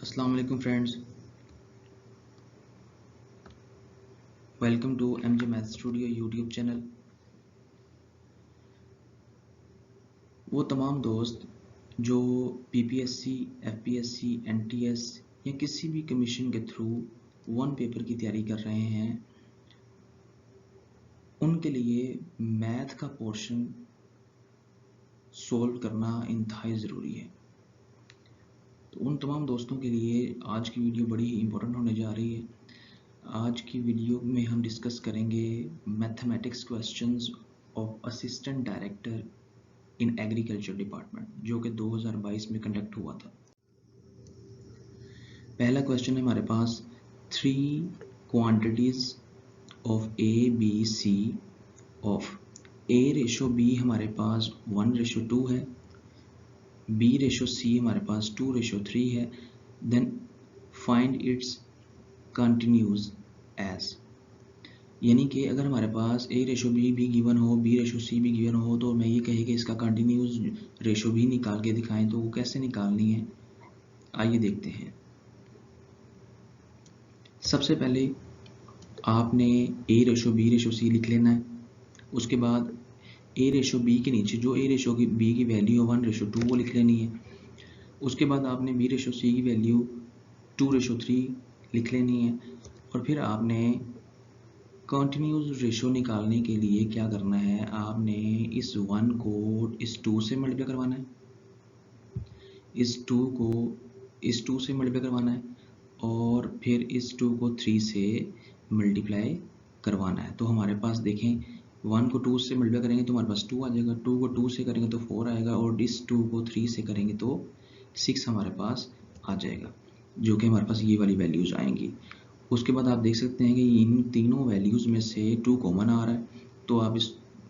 अस्सलाम वालेकुम friends, welcome to MJ math studio YouTube channel. वो तमाम दोस्त जो पीपीएससी, एफपीएससी, एनटीएस या किसी भी कमीशन के थ्रू वन पेपर की तैयारी कर रहे हैं, उनके लिए मैथ का पोर्शन सोल्व करना इंतहाई ज़रूरी है। तो उन तमाम दोस्तों के लिए आज की वीडियो बड़ी ही इम्पोर्टेंट होने जा रही है। आज की वीडियो में हम डिस्कस करेंगे mathematics questions of assistant director in agriculture department, जो कि 2022 में कंडक्ट हुआ था। पहला क्वेश्चन है हमारे पास, 3 quantities of A B C of A ratio B हमारे पास 1:2 है, बी रेशो सी हमारे पास 2:3 है, then find its continues as. यानी कि अगर हमारे पास ए रेशो बी भी गिवन हो, बी रेशो सी भी गिवन हो, तो मैं ये कहे कि इसका कंटिन्यूज रेशो भी निकाल के दिखाएं। तो वो कैसे निकालनी है, आइए देखते हैं। सबसे पहले आपने ए रेशो बी रेशो सी लिख लेना है। उसके बाद ए रेशो बी के नीचे जो ए रेशो की बी की वैल्यू है 1:2 वो लिख लेनी है। उसके बाद आपने बी रेशो सी की वैल्यू 2:3 लिख लेनी है। और फिर आपने कंटिन्यूज रेशो निकालने के लिए क्या करना है, आपने इस 1 को इस 2 से मल्टीप्लाई करवाना है, इस 2 को इस 2 से मल्टीप्लाई करवाना है, और फिर इस 2 को 3 से मल्टीप्लाई करवाना है। तो हमारे पास देखें, 1 को 2 से मल्टीप्लाई करेंगे तो हमारे पास 2 आ जाएगा, 2 को 2 से करेंगे तो 4 आएगा, और इस 2 को 3 से करेंगे तो 6 हमारे पास आ जाएगा, जो कि हमारे पास ये वाली वैल्यूज़ आएंगी। उसके बाद आप देख सकते हैं कि इन तीनों वैल्यूज़ में से 2 कॉमन आ रहा है, तो आप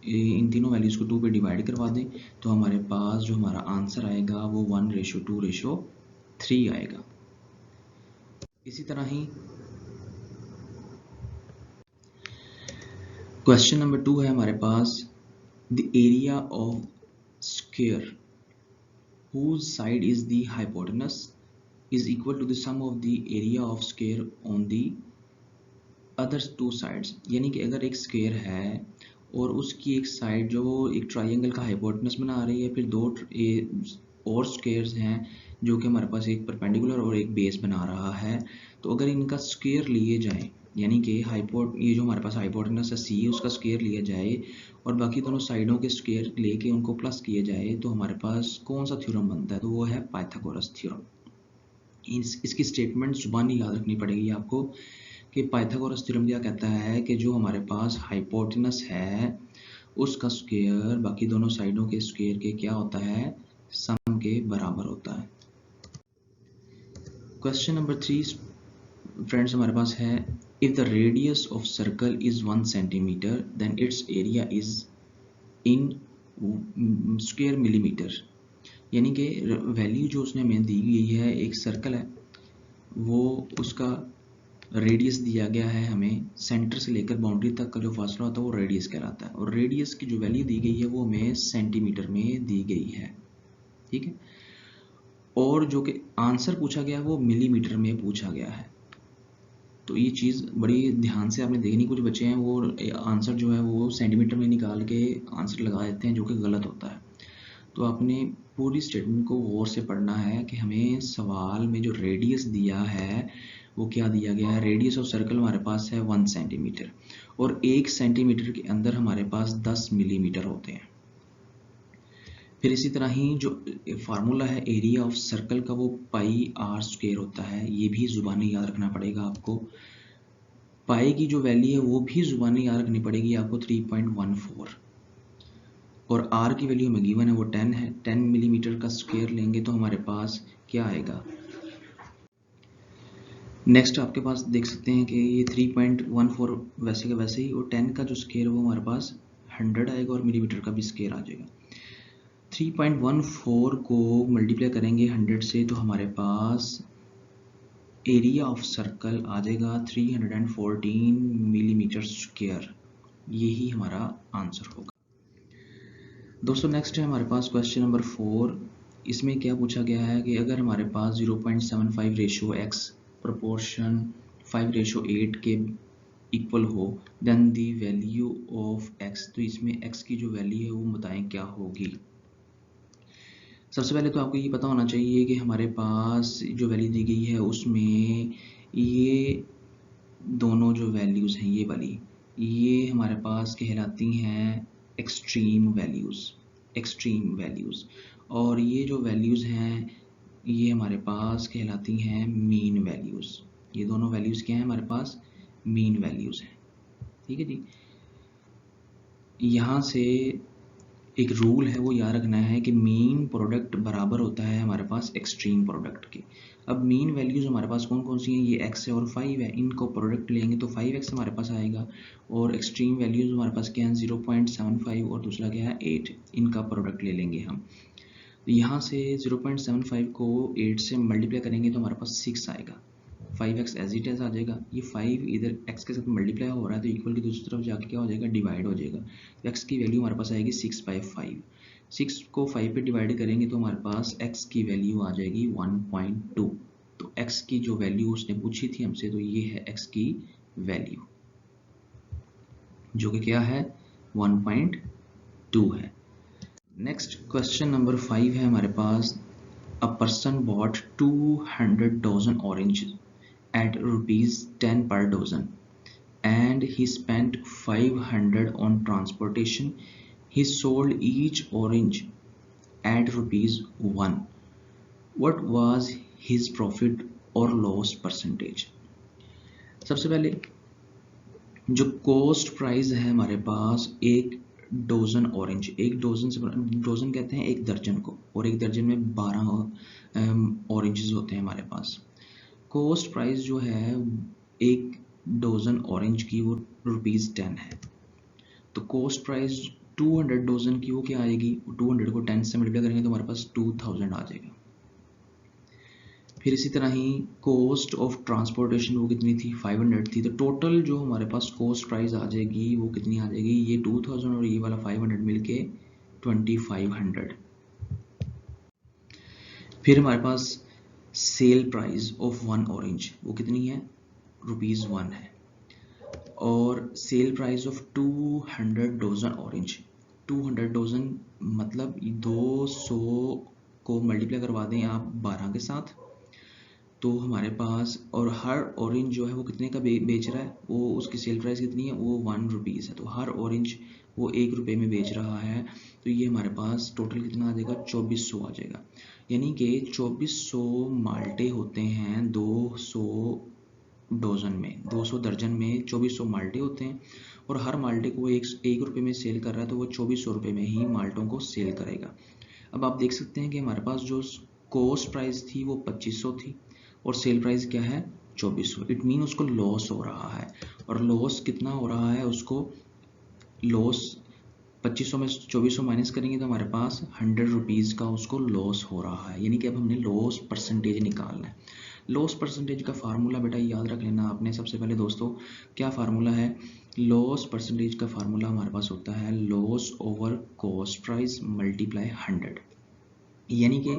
इन तीनों वैल्यूज़ को 2 पे डिवाइड करवा दें, तो हमारे पास जो हमारा आंसर आएगा वो 1:2:3 आएगा। इसी तरह ही क्वेश्चन नंबर 2 है हमारे पास, the area of square whose side is the hypotenuse is equal to the sum of the area of square on the other two sides। यानी कि अगर एक स्क्वायर है और उसकी एक साइड जो एक ट्राइंगल का हाइपोटेनस बना रही है, फिर दो और स्क्वायर्स हैं जो कि हमारे पास एक परपेंडिकुलर और एक बेस बना रहा है, तो अगर इनका स्क्वायर लिए जाए, यानी कि ये जो हमारे पास हाइपोटेनस है सी, उसका स्क्वायर लिया जाए और बाकी दोनों साइडों के स्क्वायर लेके उनको प्लस किए जाए, तो हमारे पास कौन सा थ्योरम बनता है, तो वो है पाइथागोरस थ्योरम। इसकी स्टेटमेंट जुबानी याद रखनी पड़ेगी आपको कि पाइथागोरस थ्योरम क्या कहता है कि जो हमारे पास हाइपोटेनस है उसका स्क्वायर बाकी दोनों साइडों के स्क्वायर के क्या होता है, सम के बराबर होता है। क्वेश्चन नंबर 3 फ्रेंड्स हमारे पास है, if the radius of circle is 1 centimetre then its area is in square millimetre. यानी कि वैल्यू जो उसने हमें दी गई है, एक सर्कल है, वो उसका रेडियस दिया गया है हमें, सेंटर से लेकर बाउंड्री तक का जो फासला होता है वो रेडियस कहलाता है, और रेडियस की जो वैल्यू दी गई है वो हमें सेंटीमीटर में दी गई है, ठीक है। और जो कि आंसर पूछा गया वो मिलीमीटर में पूछा गया है। तो ये चीज़ बड़ी ध्यान से आपने देखनी। कुछ बच्चे हैं वो आंसर जो है वो सेंटीमीटर में निकाल के आंसर लगा देते हैं, जो कि गलत होता है। तो आपने पूरी स्टेटमेंट को गौर से पढ़ना है कि हमें सवाल में जो रेडियस दिया है वो क्या दिया गया है। रेडियस ऑफ सर्कल हमारे पास है 1 सेंटीमीटर, और 1 सेंटीमीटर के अंदर हमारे पास 10 मिलीमीटर होते हैं। फिर इसी तरह ही जो फार्मूला है एरिया ऑफ सर्कल का वो पाई आर स्क्वायर होता है, ये भी जुबानी याद रखना पड़ेगा आपको। पाई की जो वैल्यू है वो भी जुबानी याद रखनी पड़ेगी आपको, 3.14, और आर की वैल्यू हमें गिवन है वो 10 है। 10 मिलीमीटर का स्क्वायर लेंगे तो हमारे पास क्या आएगा। नेक्स्ट आपके पास देख सकते हैं कि ये 3.14 वैसे का वैसे ही, और 10 का जो स्क्वायर वो हमारे पास 100 आएगा, और मिलीमीटर का भी स्क्वायर आ जाएगा। 3.14 को मल्टीप्लाई करेंगे 100 से तो हमारे पास एरिया ऑफ सर्कल आ जाएगा 314 मिलीमीटर स्क्वायर। यही हमारा आंसर होगा। दोस्तों नेक्स्ट है हमारे पास क्वेश्चन नंबर 4, इसमें क्या पूछा गया है कि अगर हमारे पास 0.75 रेशो एक्स प्रोपोर्शन 5:8 के इक्वल हो then the value of x, तो इसमें एक्स की जो वैल्यू है वो बताएं क्या होगी। सबसे पहले तो आपको ये पता होना चाहिए कि हमारे पास जो वैल्यू दी गई है उसमें ये दोनों जो वैल्यूज़ हैं ये वाली, ये हमारे पास कहलाती हैं एक्सट्रीम वैल्यूज़, और ये जो वैल्यूज़ हैं ये हमारे पास कहलाती हैं मीन वैल्यूज़। ये दोनों वैल्यूज़ क्या हैं हमारे पास, मीन वैल्यूज़ हैं। ठीक है जी। यहाँ से एक रूल है वो याद रखना है कि मीन प्रोडक्ट बराबर होता है हमारे पास एक्सट्रीम प्रोडक्ट के। अब मीन वैल्यूज हमारे पास कौन कौन सी हैं, ये x है और 5 है, इनको प्रोडक्ट लेंगे तो 5x हमारे पास आएगा, और एक्सट्रीम वैल्यूज हमारे पास क्या है 0.75 और दूसरा क्या है 8, इनका प्रोडक्ट ले लेंगे हम। यहाँ से 0.75 को 8 से मल्टीप्लाई करेंगे तो हमारे पास 6 आएगा, 5x एज इट एज आ जाएगा। ये 5 इधर x के साथ मल्टीप्लाई हो रहा है तो इक्वल की दूसरी तरफ जाके क्या हो जाएगा, डिवाइड हो जाएगा। तो x की वैल्यू हमारे पास आएगी 6/5। 6 को 5 पे डिवाइड करेंगे तो हमारे पास x की वैल्यू आ जाएगी 1.2। तो x की जो वैल्यू उसने पूछी थी हमसे, तो ये है x की वैल्यू जो कि क्या है 1.2 है। नेक्स्ट क्वेश्चन नंबर 5 है हमारे पास, a person bought 200 dozen orange at rupees 10 per dozen and he spent 500 on transportation. He sold each orange at rupees 1. What was his profit or loss percentage? सबसे पहले जो कॉस्ट प्राइस है हमारे पास एक dozen orange, एक dozen से dozen कहते हैं एक दर्जन को, और एक दर्जन में 12 ऑरेंजेस होते हैं हमारे पास। कॉस्ट प्राइस जो है एक डोजन ऑरेंज की वो ₹10 है। तो कॉस्ट प्राइस 200 डोजन की वो क्या आएगी, 200 को 10 से मल्टीप्लाई करेंगे तो हमारे पास 2000 आ जाएगा। फिर इसी तरह ही कॉस्ट ऑफ ट्रांसपोर्टेशन वो कितनी थी, 500 थी। तो टोटल जो हमारे पास कॉस्ट प्राइस आ जाएगी वो कितनी आ जाएगी, ये 2000 और ये वाला 500 मिलके 2500। फिर हमारे पास सेल प्राइस ऑफ 1 ऑरेंज वो कितनी है, ₹1 है। और sale price of 200 dozen orange, 200 dozen मतलब 200 को मल्टीप्लाई करवा दें आप 12 के साथ, तो हमारे पास, और हर ऑरेंज जो है वो कितने का बेच रहा है, वो उसकी सेल प्राइस कितनी है, वो ₹1 है। तो हर ऑरेंज वो ₹1 में बेच रहा है, तो ये हमारे पास टोटल कितना आ जाएगा, 2400 आ जाएगा। यानी कि 2400 माल्टे होते हैं 200 डोजन में, 200 दर्जन में 2400 माल्टे होते हैं, और हर माल्टे को वो एक रुपये में सेल कर रहा है, तो वो 2400 रुपये में ही माल्टों को सेल करेगा। अब आप देख सकते हैं कि हमारे पास जो कॉस्ट प्राइस थी वो 2500 थी और सेल प्राइस क्या है 2400। इट मीन उसको लॉस हो रहा है, और लॉस कितना हो रहा है उसको, लॉस 2500 में 2400 माइनस करेंगे तो हमारे पास ₹100 का उसको लॉस हो रहा है। यानी कि अब हमने लॉस परसेंटेज निकालना है। लॉस परसेंटेज का फार्मूला बेटा याद रख लेना आपने। सबसे पहले दोस्तों क्या फार्मूला है, लॉस परसेंटेज का फार्मूला हमारे पास होता है loss over cost price multiply 100। यानी कि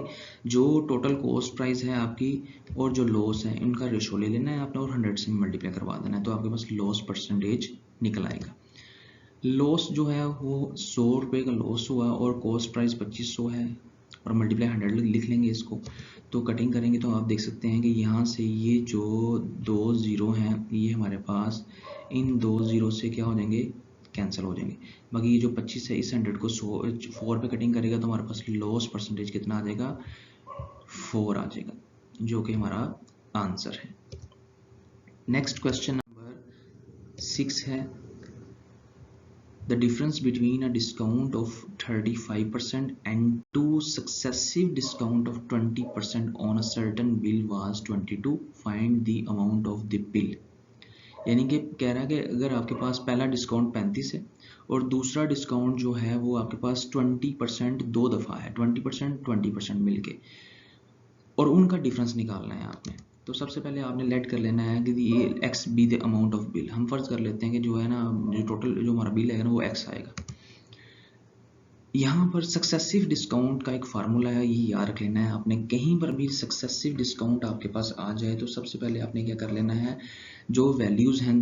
जो टोटल कॉस्ट प्राइस है आपकी और जो लॉस है इनका रेशो ले लेना है आपने और 100 से मल्टीप्लाई करवा देना है, तो आपके पास लॉस परसेंटेज निकल आएगा। लॉस जो है वो 100 रुपये का लॉस हुआ और कॉस्ट प्राइस 2500 है, और मल्टीप्लाई 100 लिख लेंगे इसको। तो कटिंग करेंगे तो आप देख सकते हैं कि यहाँ से ये जो 2 ज़ीरो हैं ये हमारे पास इन 2 ज़ीरो से क्या हो जाएंगे, कैंसिल हो जाएंगे। बाकी ये जो 25 है इस 100 को 4 पे कटिंग करेगा तो हमारे पास लॉस परसेंटेज कितना आ जाएगा, 4 आ जाएगा, जो कि हमारा आंसर है। नेक्स्ट क्वेश्चन नंबर 6 है, the difference between a discount of 35% and two successive discount of 20% on a certain bill was 22. Find the amount of the bill. यानी कि कह रहा है कि अगर आपके पास पहला डिस्काउंट 35 है और दूसरा डिस्काउंट जो है वो आपके पास 20% 2 दफ़ा है, 20% मिलके, और उनका डिफरेंस निकालना है आपने। तो सबसे पहले आपने लेट कर लेना है कि ये x be the amount of bill. हम फर्ज कर लेते हैं कि जो है ना, जो टोटल जो हमारा बिल है ना वो एक्स आएगा। यहाँ पर सक्सेसिव डिस्काउंट का एक फार्मूला है, ये याद रख लेना है आपने। कहीं पर भी सक्सेसिव डिस्काउंट आपके पास आ जाए तो सबसे पहले आपने क्या कर लेना है, जो वैल्यूज़ हैं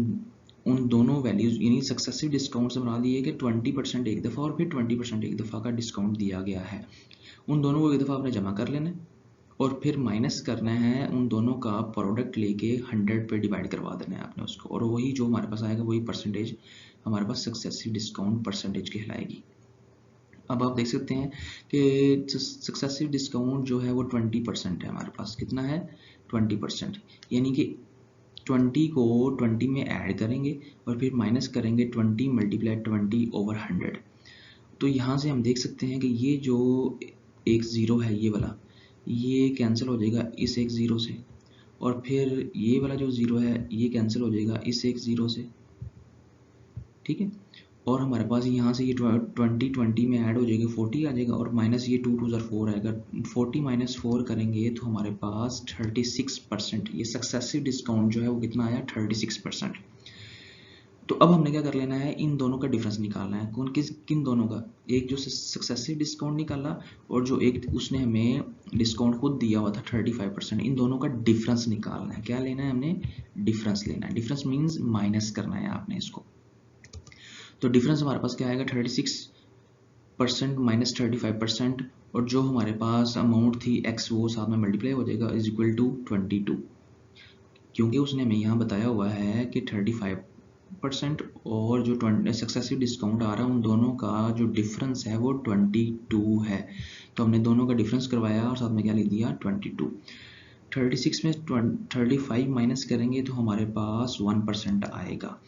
उन दोनों वैल्यूज़, यानी सक्सेसिव डिस्काउंट से बना दिए कि 20% एक दफ़ा और फिर 20% एक दफ़ा का डिस्काउंट दिया गया है, उन दोनों को एक दफ़ा आपने जमा कर लेना है और फिर माइनस करना है उन दोनों का प्रोडक्ट लेके 100 पे डिवाइड करवा देना है आपने उसको, और वही जो हमारे पास आएगा वही परसेंटेज हमारे पास सक्सेसिव डिस्काउंट परसेंटेज कहलाएगी। अब आप देख सकते हैं कि सक्सेसिव डिस्काउंट जो है वो 20% है हमारे पास। कितना है? 20%। यानी कि 20 को 20 में ऐड करेंगे और फिर माइनस करेंगे 20 मल्टीप्लाई 20/100। तो यहाँ से हम देख सकते हैं कि ये जो एक ज़ीरो है ये वाला, ये कैंसिल हो जाएगा इस एक ज़ीरो से, और फिर ये वाला जो ज़ीरो है ये कैंसिल हो जाएगा इस एक ज़ीरो से, ठीक है। और हमारे पास यहाँ से ये 20 में ऐड हो जाएगा 40 आ जाएगा, और माइनस ये 2 2 4 आएगा। 40 माइनस 4 करेंगे तो हमारे पास 36%, ये सक्सेसिव डिस्काउंट जो है वो कितना आया? 36%। तो अब हमने क्या कर लेना है, इन दोनों का डिफरेंस निकालना है। किन दोनों का? एक जो सक्सेसिव डिस्काउंट निकाला और जो एक उसने हमें डिस्काउंट खुद दिया हुआ था 35%, इन दोनों का डिफरेंस निकालना है। क्या लेना है हमने? डिफरेंस लेना है। डिफरेंस मीन्स माइनस करना है आपने इसको। तो डिफरेंस हमारे पास क्या आएगा? 36% माइनस 35%, और जो हमारे पास अमाउंट थी एक्स वो साथ में मल्टीप्लाई हो जाएगा, इज इक्वल टू 22, क्योंकि उसने हमें यहाँ बताया हुआ है कि 35% और जो सक्सेसिव डिस्काउंट आ रहा है उन दोनों का जो डिफरेंस है वो 22 है। तो हमने दोनों का डिफरेंस करवाया और साथ में क्या लिख दिया? 22। 36 में 35 माइनस करेंगे तो हमारे पास 1% आएगा,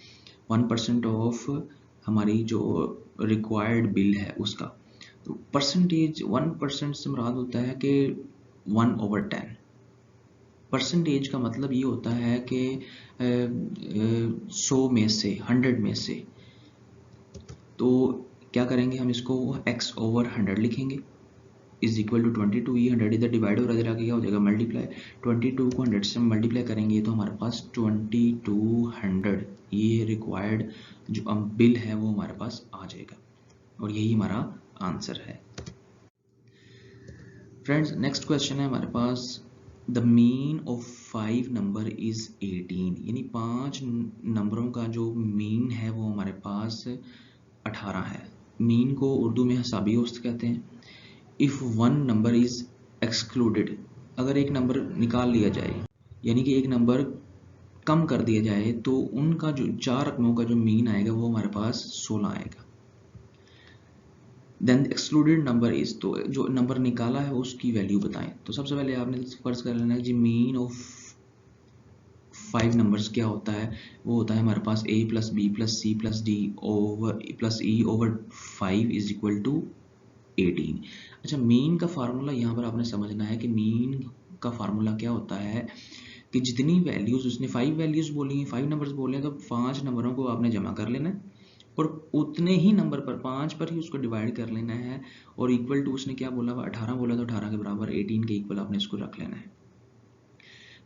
1% ऑफ हमारी जो रिक्वायर्ड बिल है उसका। तो परसेंटेज 1% से मुराद होता है कि 1/10। परसेंटेज का मतलब ये होता है कि 100 में से, 100 में से। तो क्या करेंगे हम इसको? x/100 लिखेंगे इज इक्वल टू 22। ये 100 इधर डिवाइड हो रहा है, इधर आके क्या हो जाएगा? मल्टीप्लाई। 22 को 100 से मल्टीप्लाई करेंगे तो हमारे पास 2200 ये रिक्वायर्ड जो बिल है वो हमारे पास आ जाएगा, और यही हमारा आंसर है। फ्रेंड्स, नेक्स्ट क्वेश्चन है हमारे पास, the mean of 5 number is 18, यानी 5 नंबरों का जो मीन है वो हमारे पास 18 है। मीन को उर्दू में हिसाबी औसत कहते हैं। If one number is excluded, अगर एक नंबर निकाल लिया जाए, यानी कि एक नंबर कम कर दिया जाए, तो उनका जो 4 रकमों का जो मीन आएगा वो हमारे पास 16 आएगा। देन एक्सक्लूडेड नंबर इज, तो जो नंबर निकाला है उसकी वैल्यू बताएं। तो सबसे पहले आपने फर्ज कर लेना है जी मीन ऑफ 5 नंबर्स क्या होता है? वो होता है हमारे पास a plus B plus C plus D over plus E over 5 is equal to 18। अच्छा, मीन का फार्मूला यहाँ पर आपने समझना है कि मीन का फार्मूला क्या होता है कि जितनी वैल्यूज उसने 5 वैल्यूज बोली हैं, 5 नंबर्स बोले हैं, तो 5 नंबरों को आपने जमा कर लेना है और उतने ही नंबर पर 5 पर ही उसको डिवाइड कर लेना है, और इक्वल टू उसने क्या बोला हुआ? 18 बोला, तो 18 के बराबर 18 के इक्वल आपने इसको रख लेना है।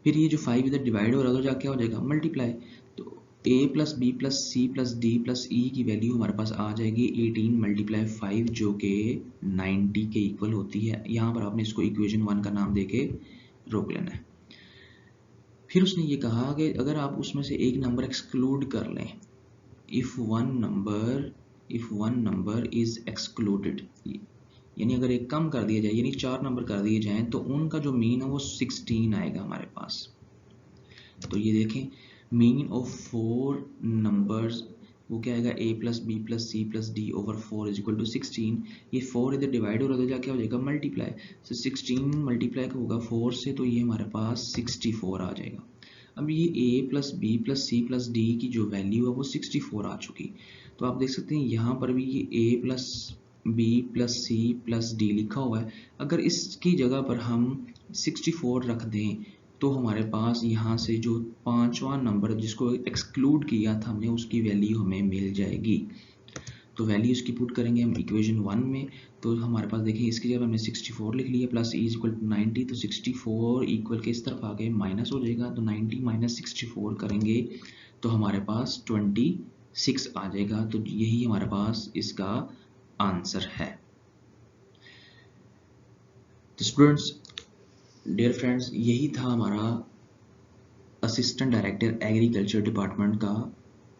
फिर ये जो 5 इधर डिवाइड हो रहा है तो जाके क्या हो जाएगा? मल्टीप्लाई। तो a plus B plus C plus d plus e की वैल्यू हमारे पास आ जाएगी 18 मल्टीप्लाई 5, जो कि 90 के इक्वल होती है। यहाँ पर आपने इसको इक्वेशन 1 का नाम देके रोक लेना है। फिर उसने ये कहा कि अगर आप उसमें से एक नंबर एक्सक्लूड कर लें, if one number is excluded, यानी अगर एक कम कर दिया जाए, यानी 4 नंबर कर दिए जाएं, तो उनका जो मीन है वो 16 आएगा हमारे पास। तो ये देखें, मीन ऑफ 4 नंबर्स वो क्या आएगा? a plus B plus C plus D over 4 is equal to 16। ये 4 इधर डिवाइड हो रहा है तो क्या हो जाएगा? मल्टीप्लाई। तो 16 मल्टीप्लाई होगा 4 से, तो ये हमारे पास 64 आ जाएगा। अब ये a plus B plus C plus D की जो वैल्यू है वो 64 आ चुकी। तो आप देख सकते हैं यहाँ पर भी ये a plus B plus C plus D लिखा हुआ है। अगर इसकी जगह पर हम 64 रख दें तो हमारे पास यहाँ से जो 5वां नंबर जिसको एक्सक्लूड किया था हमने उसकी वैल्यू हमें मिल जाएगी। तो वैल्यू इसकी पुट करेंगे हम इक्वेशन 1 में, तो हमारे पास देखिए इसकी जगह हमने 64 लिख लिया, प्लस ई इक्वल टू 90, तो 64 इक्वल के इस तरफ आगे माइनस हो जाएगा, तो 90 माइनस 64 करेंगे तो हमारे पास 26 आ जाएगा। तो यही हमारे पास इसका आंसर है। तो स्टूडेंट्स, डियर फ्रेंड्स, यही था हमारा असिस्टेंट डायरेक्टर एग्रीकल्चर डिपार्टमेंट का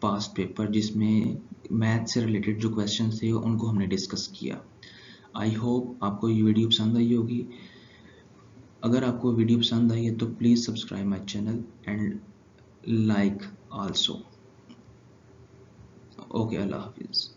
पास्ट पेपर, जिसमें मैथ से रिलेटेड जो क्वेश्चन थे उनको हमने डिस्कस किया। आई होप आपको ये वीडियो पसंद आई होगी। अगर आपको वीडियो पसंद आई है तो please subscribe my channel and like also. Okay, अल्लाह हाफिज़।